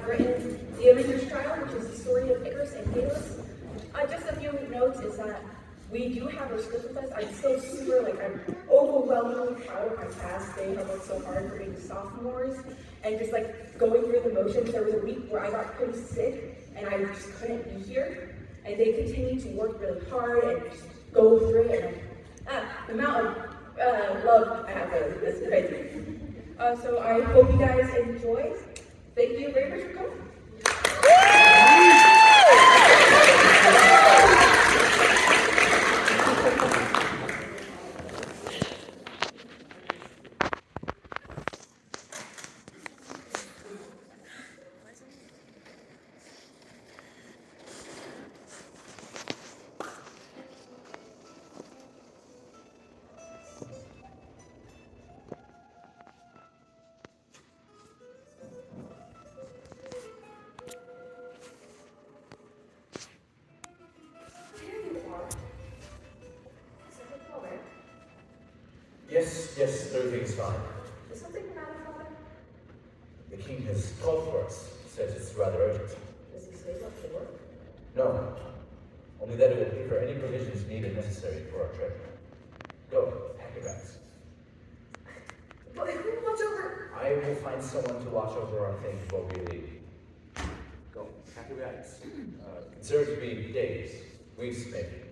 I've written the Inventor's trial, which is the story of Icarus and Daedalus. Just a few notes is that we do have our script with us. I'm still I'm overwhelmingly proud of my cast. They have worked so hard for being sophomores and just like going through the motions. There was a week where I got pretty sick and I just couldn't be here. And they continue to work really hard and just go through it. And the amount of love I have for them is crazy. So I hope you guys enjoy. Thank you very much for coming. Yes, everything's fine. Is something the matter, Father? The king has called for us. Says it's rather urgent. Does he say what to work? No. Only that it will pay for any provisions needed necessary for our trip. Go, pack your bags. But who will watch over? I will find someone to watch over our things before we leave. Go, pack your bags. Consider it to be days, weeks maybe.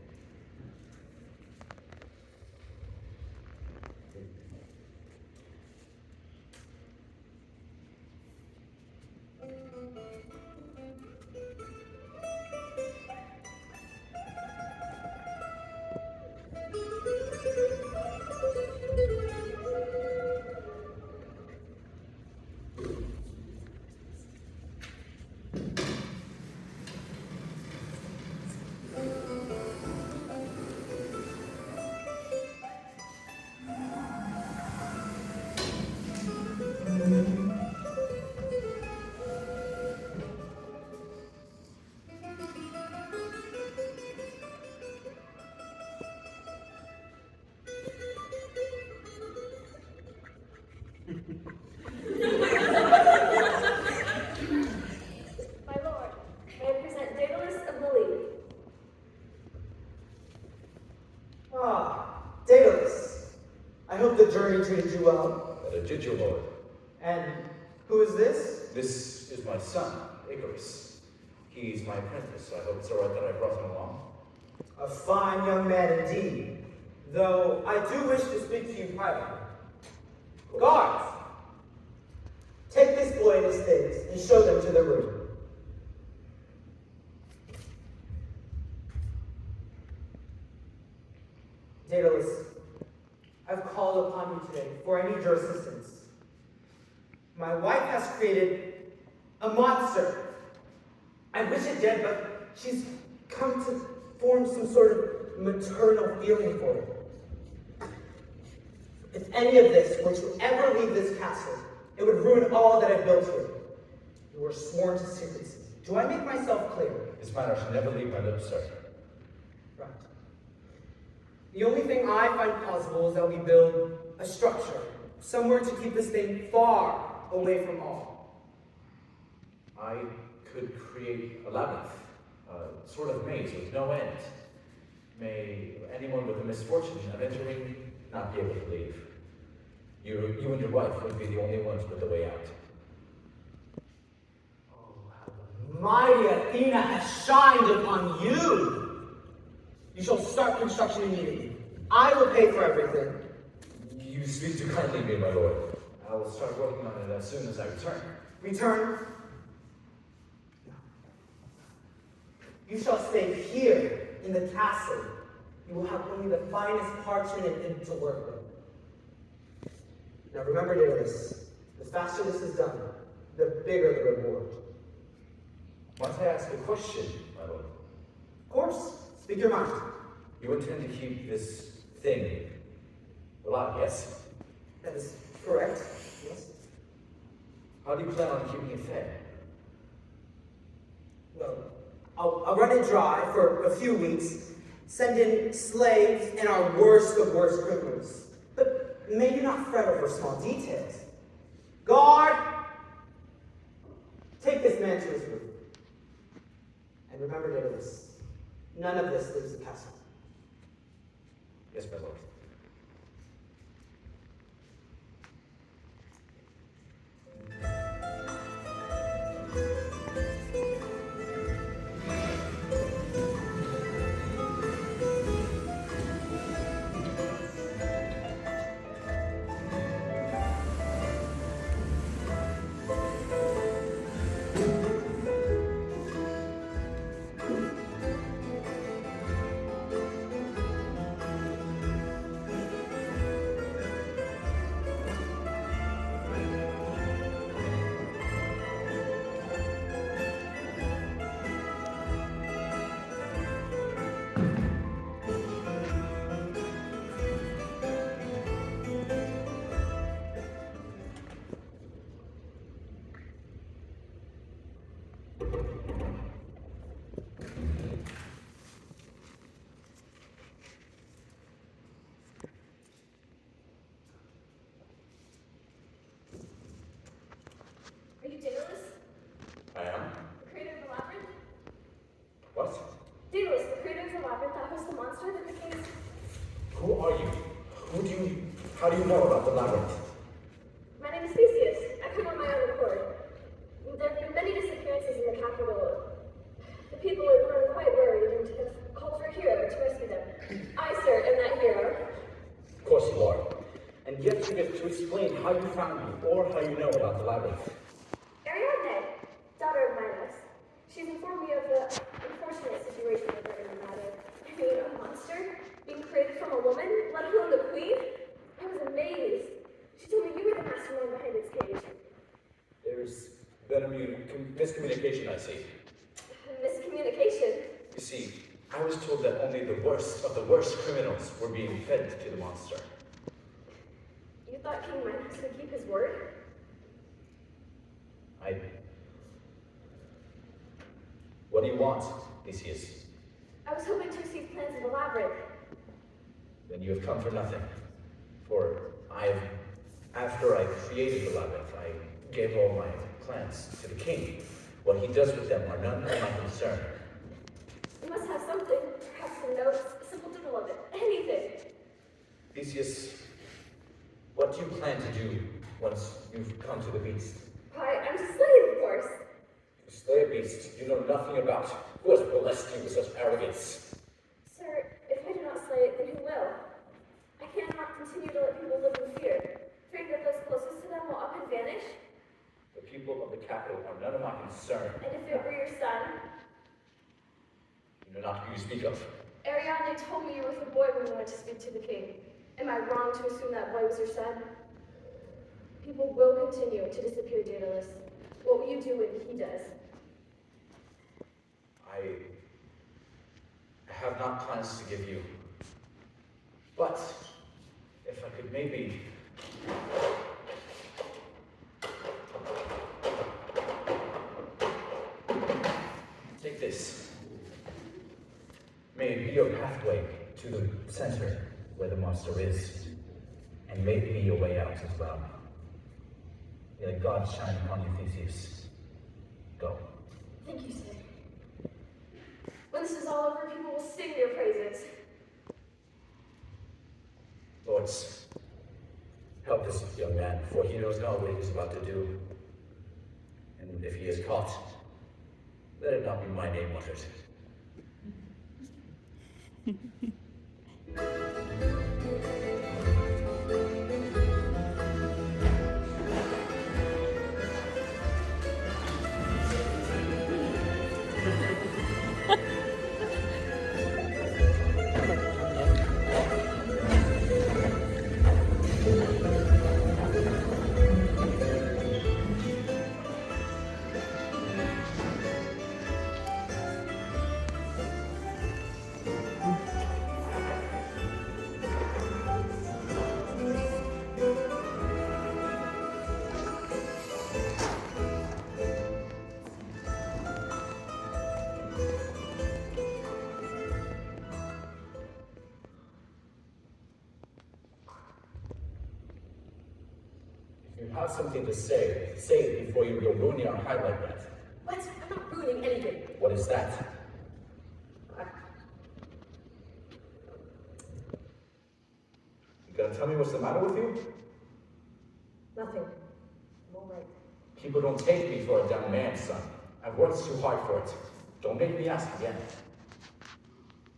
My lord, may I present Daedalus of the League? Daedalus. I hope the journey treated you well. That it did, your lord. And who is this? This is my son, Icarus. He's my apprentice. I hope it's all right that I brought him along. A fine young man indeed. Though I do wish to speak to you privately. Guards! Take this boy and his things and show them to their room. Daedalus, I've called upon you today, for I need your assistance. My wife has created a monster. I wish it did, but she's come to form some sort of maternal feeling for it. If any of this were to ever leave this castle, it would ruin all that I've built here. You were sworn to secrecy. Do I make myself clear? This matter should never leave my lips, sir. Right. The only thing I find possible is that we build a structure, somewhere to keep this thing far away from all. I could create a labyrinth, a sort of maze with no end. May anyone with the misfortune of entering not be able to leave. You and your wife would be the only ones with the way out. Oh, how the mighty Athena has shined upon you! You shall start construction immediately. I will pay for everything. You speak too kindly of me, my lord. I will start working on it as soon as I return. Return? No. You shall stay here in the castle. You will have only the finest parchment and ink to work with. Now remember, Daedalus, the faster this is done, the bigger the reward. Must I ask a question, my lord? Of course, speak your mind. You intend to keep this thing alive, yes? That is correct, yes. How do you plan on keeping it fed? Well, I'll run it dry for a few weeks, send in slaves and our worst of worst criminals. But may you not fret over small details. Guard! Take this man enter his room. And remember, Daedalus, none of this leaves the castle. Yes, my lord. Are you Daedalus, I am? the creator of the labyrinth? What? Daedalus, the creator of the labyrinth that hosts the monster that the king is... Who are you? How do you know about the labyrinth? My name is Theseus. I come on my own accord. There have been many disappearances in the capital. The people have grown quite worried and have called for a hero to rescue them. I, sir, am that hero. Of course you are. And yet you get to explain how you found me or how you know about the labyrinth. Ariadne, daughter of Minos. She's informed me of the unfortunate situation regarding the matter. I mean, a monster being created from a woman, let alone the queen? I was amazed. She told me you were the mastermind behind its cage. There's been a miscommunication, I see. Miscommunication? You see, I was told that only the worst of the worst criminals were being fed to the monster. You thought King Minos would keep his word? What do you want, Theseus? I was hoping to receive plans of the labyrinth. Then you have come for nothing. After I created the labyrinth, I gave all my plans to the king. What he does with them are none of my concern. You must have something, perhaps some notes, a simple doodle of it, anything. Theseus, what do you plan to do once you've come to the beast? Why, I'm to slay it, of course. To slay a beast you know nothing about. Who has blessed you with such arrogance? Sir, if I do not slay it, then who will? I cannot continue to let people live in fear, fearing that those closest to them will up and vanish. The people of the capital are none of my concern. And if it were your son? You know not who you speak of. Ariadne told me you were with a boy when you went to speak to the king. Am I wrong to assume that boy was your son? People will continue to disappear, Daedalus. What will you do when he does? I have not plans to give you. But if I could maybe... Take this. May it be your pathway to the center where the monster is. And may it be your way out as well. May God shine upon you, Theseus. Go. Thank you, sir. When this is all over, people will sing your praises. Lords, help this young man, for he knows not what he is about to do. And if he is caught, let it not be my name uttered. If you have something to say, say it before you go ruining our highlight that. What? anything. What is that? You gonna tell me what's the matter with you? Nothing. I'm all right. People don't take me for a dumb man, son. I've worked too hard for it. Don't make me ask again.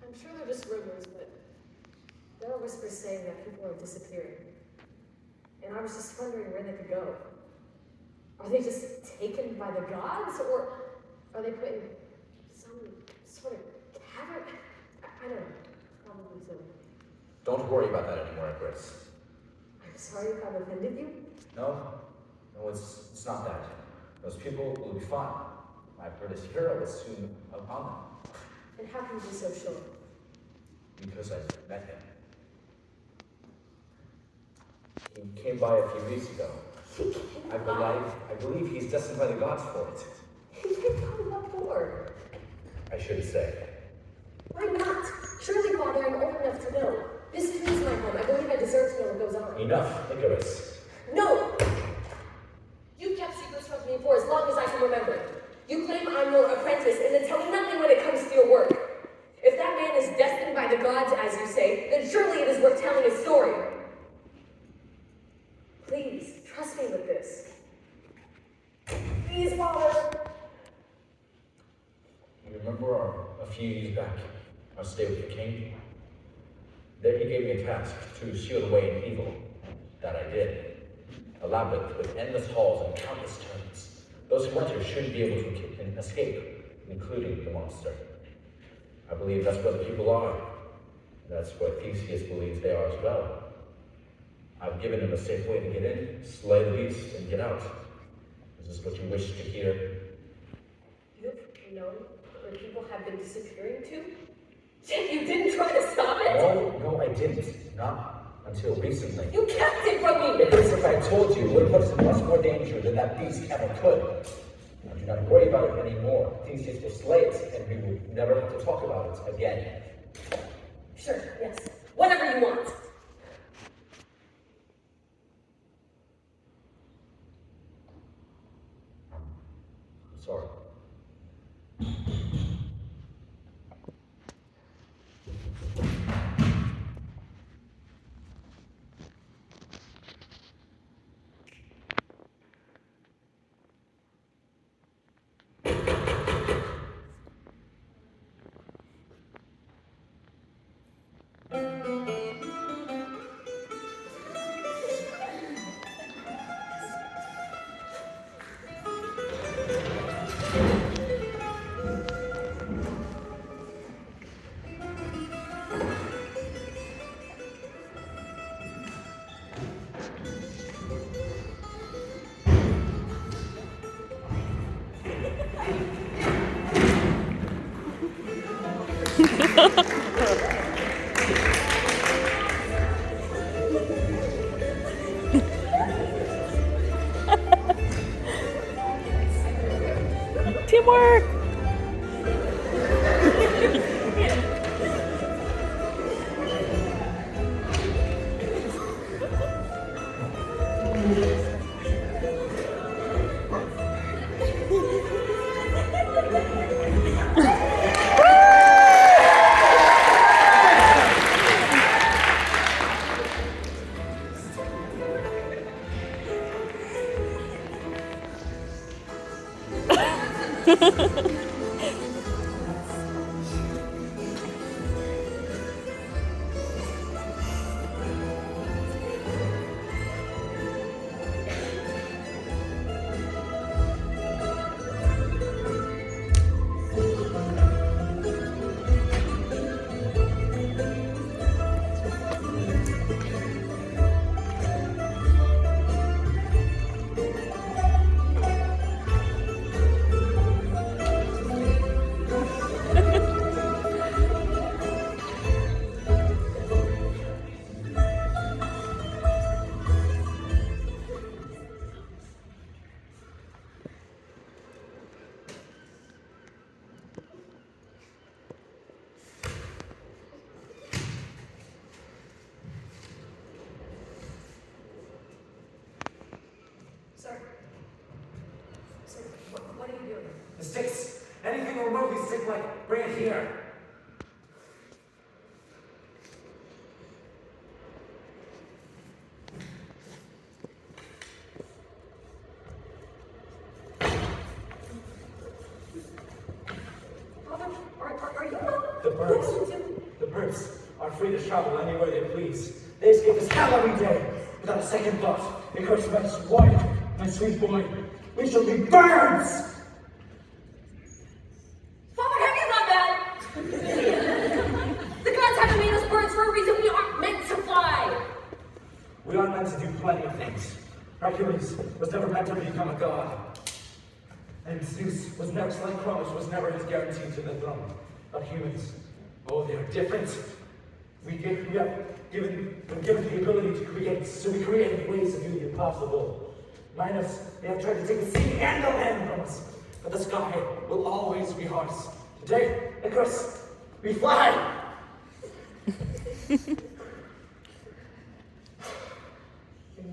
I'm sure they're just rumors, but there are whispers saying that people are disappearing. And I was just wondering where they could go. Are they just taken by the gods, or are they put in some sort of cavern? I don't know. Probably so. Don't worry about that anymore, Chris. I'm sorry if I've offended you. No, it's not that. Those people will be fine. My British hero is soon upon them. And how can you be so sure? Because I met him. He came by a few weeks ago. I believe he's destined by the gods for it. He came by what for? I should say. Why not? Surely, Father, I'm old enough to know. This is my home. I believe I deserve to know what goes on. Enough, Icarus. No! You've kept secrets from me for as long as I can remember. You claim I'm your apprentice and then tell me nothing when it comes to your work. If that man is destined by the gods, as you say, then surely it is worth telling his story. Please, trust me with this. Please, Father. You remember a few years back, our stay with the king? There he gave me a task to shield away an evil. That I did. A labyrinth with endless halls and countless turns. Those who enter shouldn't be able to escape, including the monster. I believe that's where the people are. That's where Theseus believes they are as well. I've given him a safe way to get in, slay the beast, and get out. Is this what you wish to hear? You've known where people have been disappearing to? Yet you didn't try to stop it? No, I didn't. Not until recently. You kept it from me! Because if I told you, it would have put us in much more danger than that beast ever could. Now do not worry about it anymore. Theseus will slay it, and we will never have to talk about it again. Sure, yes. Whatever you want. I'm sorry. Teamwork! Sir, what are you doing? The sticks! Anything remotely stick-like, bring it here. Father, are you well? The birds are free to travel anywhere they please. They escape this hell every day without a second thought. Because my wife, my sweet boy, we shall be birds! Father, have you gone mad? The gods haven't made us birds for a reason. We aren't meant to fly. We are meant to do plenty of things. Hercules was never meant to become a god. And Zeus was never, like Cronus, was never his guarantee to the throne. But humans, oh, they are different. We have been given the ability to create, so we create ways to do the impossible. Minus, they have tried to take the sea and the land from us. But the sky will always be ours. Today, Icarus, we fly! You're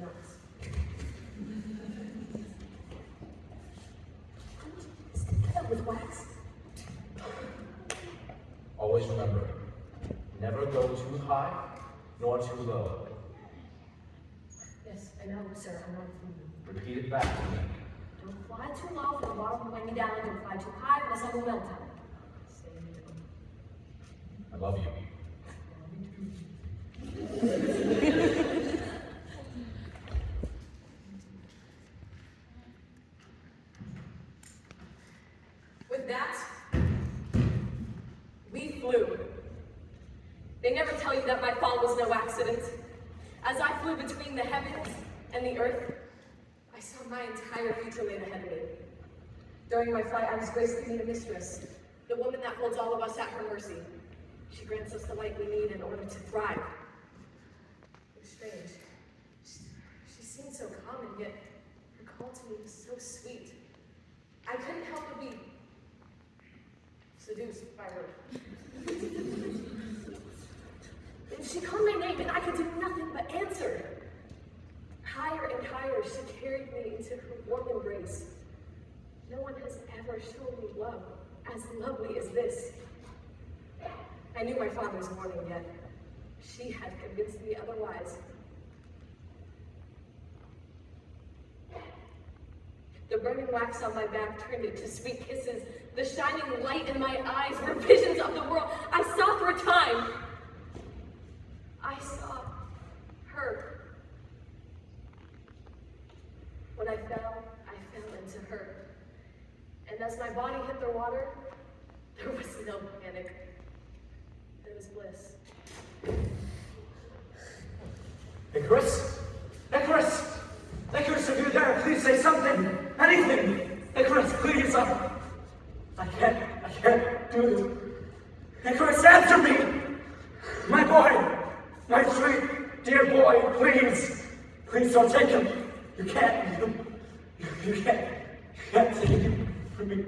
nuts. That was wax. Always remember, never go too high, nor too low. Yes, I know, sir. I'm not fooling. Repeat it back to me. Don't fly too low, for the water will weigh me down. Don't fly too high, or the sun will melt down. I love you. With that, we flew. They never tell you that my fall was no accident. As I flew between the heavens and the earth, I saw my entire future laid ahead of me. During my flight, I was graced to meet a mistress, the woman that holds all of us at her mercy. She grants us the light we need in order to thrive. It was strange. She seemed so calm, and yet her call to me was so sweet. I couldn't help but be seduced by her. She called my name, and I could do nothing but answer. Higher and higher, she carried me into her warm embrace. No one has ever shown me love as lovely as this. I knew my father's warning, yet she had convinced me otherwise. The burning wax on my back turned into sweet kisses. The shining light in my eyes were visions of the world I saw for a time. I saw her. When I fell into her. And as my body hit the water, there was no panic. There was bliss. Icarus? Icarus! Icarus, if you're there, please say something! Anything! Icarus, please! I can't do this. Icarus, answer me! My boy! My sweet, dear boy, please! Please don't take him! You can't take him from me.